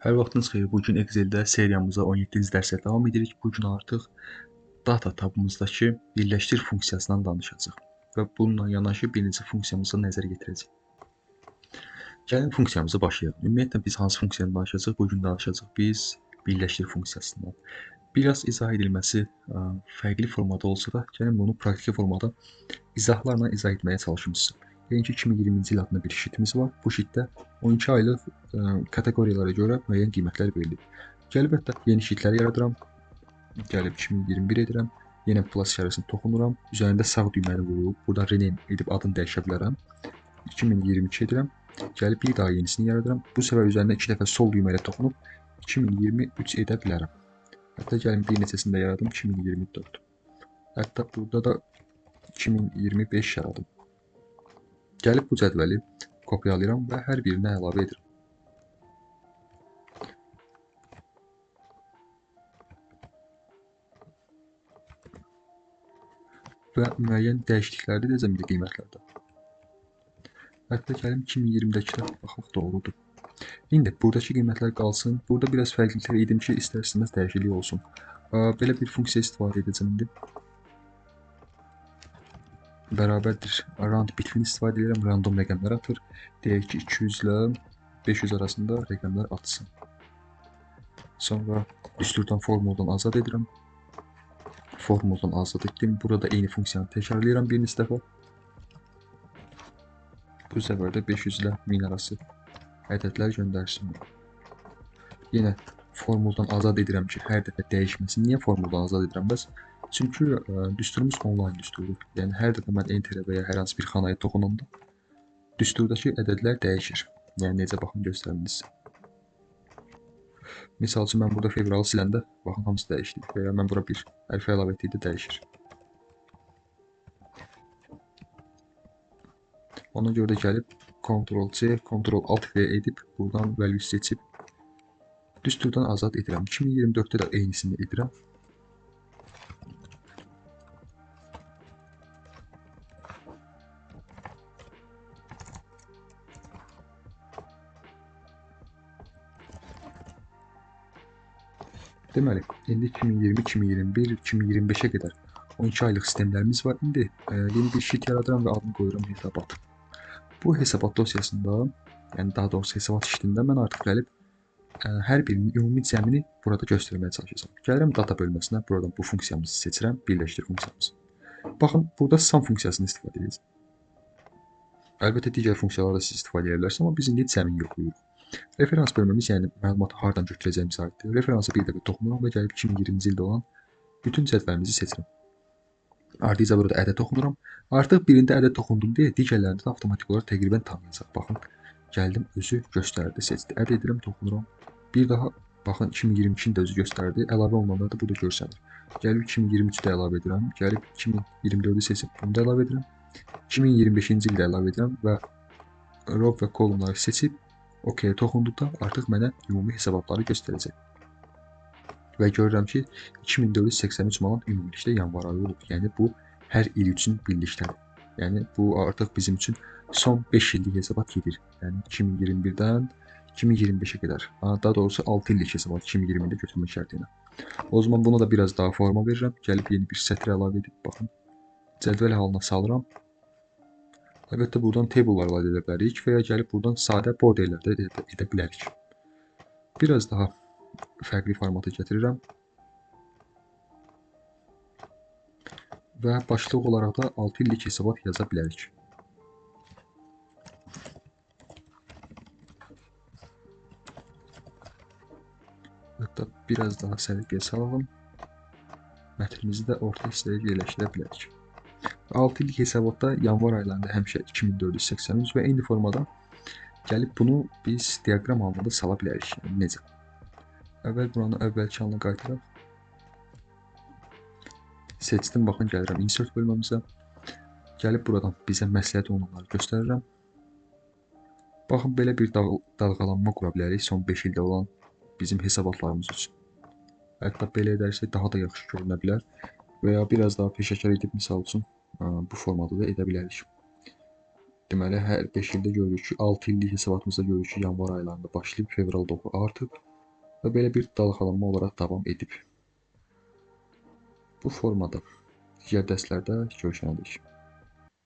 Hər vaxtınız xeyir. Bugün Excel-də seriyamıza 17-ci dərslə davam edirik. Bugün artıq data tabımızdakı birləşdir funksiyasından danışacağıq və bununla yanaşı bir neçə funksiyamızı nəzərə yetirəcəyik. Gəlin funksiyamızı başlayaq. Ümumiyyətlə biz hansı funksiyadan danışacağıq? Bugün danışacağıq biz birləşdir funksiyasından. Biraz izah edilməsi fərqli formada olsa da, gəlin bunu praktiki formada izahlarla izah etməyə çalışım sizə. Yəni ki, 2020-ci il adında bir şitimiz var. Bu şitdə 12 aylıq kateqoriyalara görə müəyyən qiymətlər verilir. Gəlib hətta yeni şitləri yaradıram. Gəlib 2021 edirəm. Yenə plus işarəsini toxunuram. Üzərində sağ düyməni vurub, burada rename edib adını dəyişə bilərəm. 2022 edirəm. Gəlib bir daha yenisini yaradıram. Bu səfər üzərində 2 dəfə sol düymə ilə toxunub 2023 edə bilərəm. Hətta gəlin bir neçəsini də yaradım 2024. Hətta burada da 2025 yaradım. Gəlib bu cədvəli kopyalayıram və hər birinə əlavə edirəm. Və müəyyən dəyişiklikləri edəcəm bir qiymətlərdə. Hətta gəlim 2020-dəkidə baxaq doğrudur. İndi buradakı qiymətlər qalsın. Burada biraz fərqliliklər edim ki, istər-istəməz dəyişiklik olsun. Belə bir funksiya istifadə edəcəm indi. Bərabərdir. Round bitfini istifadə edirəm. Random rəqəmlər atır. Deyək ki, 200 ilə 500 arasında rəqəmlər atsın. Sonra düsturdan formuldan azad edirəm. Formuldan azad etdim. Burada eyni funksiyanı təkrarlayıram bir neçə dəfə. Bu səfər də 500 ilə 1000 arası ədədlər göndərsin. Yenə formuldan azad edirəm ki, hər dəfə dəyişməsin. Niyə formuldan azad edirəm bəs? Çünki düsturumuz online düsturdur. Yəni hər dəfə mən enterə və ya hər hansı bir xanaya toxunanda düsturdakı ədədlər dəyişir. Yəni necə baxın göstərim sizə. Misal üçün mən burada fevralı siləndə baxın hamısı dəyişdi və ya mən bura bir hərfi əlavə etdikdə dəyişir. Ona görə də gəlib Ctrl+C, Ctrl+Alt+V edib buradan value seçib düsturdan azad edirəm. 2024-də də eynisini edirəm. Deməli, indi 2020, 2021, 2025-ə qədər 12 aylıq sistemlərimiz var. İndi yeni bir sheet yaradıram və adını qoyuram hesabat. Bu hesabat dosyasında, yəni daha doğrusu hesabat şitində mən artıq gəlib hər birinin ümumi cəmini burada göstərməyə çalışacağam. Gəlirəm data bölməsinə, buradan bu funksiyamızı seçirəm, birləşdir funksiyamızı. Baxın, burada sum funksiyasını istifadə edəcəm. Əlbəttə, digər funksiyalarda siz istifadə edə bilərsiniz, amma biz indi cəmin yoxlayırıq. Referans bölməmiz, yəni məlumatı hardan götürəcəyimiz aiddir. Referansa bir dəfə toxunuram və gəlib 2020-ci ildə olan bütün cədvəlimizi seçirəm. Ardınca burada ədəd toxunuram. Artıq birində ədəd toxundum deyə digərlərində avtomatik olaraq təqribən tanıyacaq. Baxın, gəldim özü göstərdi, seçdi. Ədəd edirəm, toxunuram. Bir daha baxın 2022-ni də özü göstərdi. Əlavə olunanlar da burada görsənir. Gəlib 2023-də əlavə edirəm. Gəlib 2024-ü seçib bunu da əlavə edirəm. 2025-ci ildə əlavə edirəm və row və kolumları seçib OK toxunduqda artıq mənə ümumi hesabatları göstərəcək. Və görürəm ki, 2483 manat ümumilikdə yanvar ayı olub. Yəni bu hər il üçün birlikdədir. Yəni bu artıq bizim üçün son 5 illik hesabat gedir. Yəni 2021-dən 2025-ə qədər. Daha doğrusu 6 illik hesabat 2020-də götürmək şərti ilə. O zaman buna da biraz daha forma verirəm. Gəlib yeni bir sətr əlavə edib baxın. Cədvəl halına salıram. Əlbəttə, buradan table'larla edə bilərik və ya gəlib buradan sadə borderlər də edə bilərik. Biraz daha fərqli formata gətirirəm. Və başlıq olaraq da 6 illik hesabat yaza bilərik. Hətta biraz daha səliqəyə salalım. Mətnimizi də orta hissəyə yerləşdirə bilərik. 6 illik hesabatda yanvar aylarında həmişə 2483 və eyni formada gəlib bunu biz diaqram halında sala bilərik. Yəni necə? Əvvəl buranı əvvəlki halına qaytaraq. Seçdim, baxın, gəlirəm insert bölməmizə. Gəlib buradan bizə məsləhət olanları göstərirəm. Baxın, belə bir dalğalanma qura bilərik son 5 ildə olan bizim hesabatlarımız üçün. Hətta belə edərsək daha da yaxşı görünə bilər və ya biraz daha peşəkar edib misal üçün bu formada da edə bilərik. Deməli, hər 5 ildə görürük ki, 6 illik hesabatımızda görürük ki, yanvar aylarında başlayıb fevralda artıb və belə bir dalğalanma olaraq davam edib. Bu formada digər dərslərdə görüşənədək.